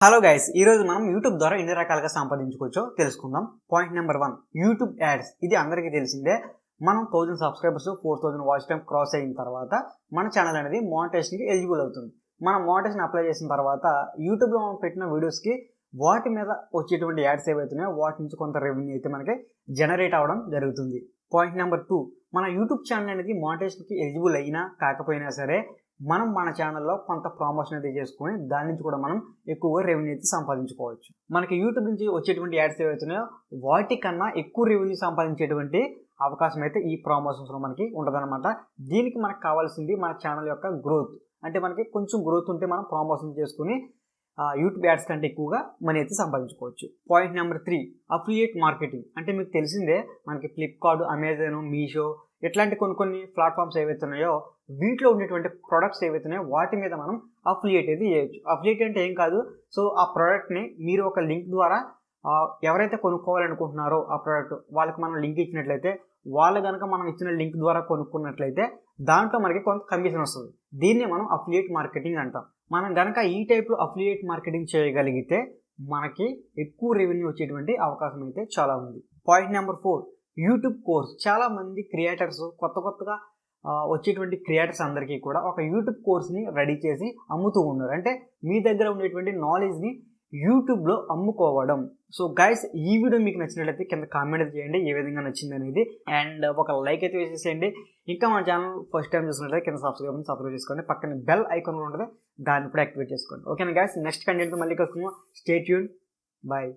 Hello guys, ఈ రోజు మనం యూట్యూబ్ ద్వారా ఎన్ని రకాలుగా సంపాదించుకోవచ్చో తెలుసుకుందాం. Point number 1, YouTube ads. ఇది అందరికీ తెలిసిందే. మనం 1000 సబ్స్క్రైబర్స్ 4000 వాచ్ టైం క్రాస్ అయిన తర్వాత మన ఛానల్ అనేది మోనిటైజేషన్కి ఎలిజిబుల్ అవుతుంది. మనం మోనిటైజేషన్ అప్లై చేసిన తర్వాత యూట్యూబ్లో మనం పెట్టిన వీడియోస్కి వాటి మీద వచ్చేటువంటి యాడ్స్ ఏవైతున్నాయో వాటి నుంచి కొంత రెవెన్యూ అయితే మనకి జనరేట్ అవ్వడం జరుగుతుంది. పాయింట్ నెంబర్ 2, మన యూట్యూబ్ ఛానల్ అనేది మోనిటైజేషన్కి ఎలిజిబుల్ అయినా కాకపోయినా సరే మనం మన ఛానల్లో కొంత ప్రమోషన్ అయితే చేసుకొని దాని నుంచి కూడా మనం ఎక్కువగా రెవెన్యూ అయితే సంపాదించుకోవచ్చు. మనకి యూట్యూబ్ నుంచి వచ్చేటువంటి యాడ్స్ ఏవైతున్నాయో వాటికన్నా ఎక్కువ రెవెన్యూ సంపాదించేటువంటి అవకాశం అయితే ఈ ప్రమోషన్స్లో మనకి ఉంటుందన్నమాట. దీనికి మనకు కావాల్సింది మన ఛానల్ యొక్క గ్రోత్. అంటే మనకి కొంచెం గ్రోత్ ఉంటే మనం ప్రమోషన్ చేసుకుని యూట్యూబ్ యాడ్స్ కంటే ఎక్కువగా మనీ అయితే సంపాదించుకోవచ్చు. Point number 3, affiliate marketing. అంటే మీకు తెలిసిందే, మనకి ఫ్లిప్కార్ట్, అమెజాన్, మీషో ఇట్లాంటి కొన్ని ప్లాట్ఫామ్స్ ఏవైతే ఉన్నాయో వీటిలో ఉండేటువంటి ప్రొడక్ట్స్ ఏవైతే ఉన్నాయో వాటి మీద మనం అఫిలియేట్ అయితే చేయొచ్చు. అఫిలియేట్ అంటే ఏం కాదు, సో ఆ ప్రోడక్ట్ని మీరు ఒక లింక్ ద్వారా ఎవరైతే కొనుక్కోవాలనుకుంటున్నారో ఆ ప్రోడక్ట్ వాళ్ళకి మనం లింక్ ఇచ్చినట్లయితే వాళ్ళు కనుక మనం ఇచ్చిన లింక్ ద్వారా కొనుక్కున్నట్లయితే దాంట్లో మనకి కొంత కమిషన్ వస్తుంది. దీన్ని మనం అఫిలియేట్ మార్కెటింగ్ అంటాం. మనం కనుక ఈ టైప్లో అఫిలియేట్ మార్కెటింగ్ చేయగలిగితే మనకి ఎక్కువ రెవెన్యూ వచ్చేటువంటి అవకాశం అయితే చాలా ఉంది. Point number 4, YouTube course. చాలా మంది క్రియేటర్స్ కొత్తగా వచ్చేటువంటి క్రియేటర్స్ అందరికీ కూడా ఒక యూట్యూబ్ కోర్స్ని రెడీ చేసి అమ్ముతూ ఉన్నారు. అంటే మీ దగ్గర ఉండేటువంటి నాలెడ్జ్ని యూట్యూబ్లో అమ్ముకోవడం. సో గైస్, ఈ వీడియో మీకు నచ్చినట్లయితే కింద కామెంట్ అయితే చేయండి ఏ విధంగా నచ్చింది అనేది, అండ్ ఒక లైక్ అయితే వేసేసేయండి. ఇంకా మన ఛానల్ ఫస్ట్ టైం చూసినట్లయితే కింద సబ్స్క్రైబ్ చేసుకోండి. పక్కన బెల్ ఐకాన్ ఉంటుంది, దాన్ని కూడా యాక్టివేట్ చేసుకోండి. ఓకేనా గైస్, నెక్స్ట్ కంటెంట్ మళ్ళీ కలుసుకుందాం. Stay tune, bye.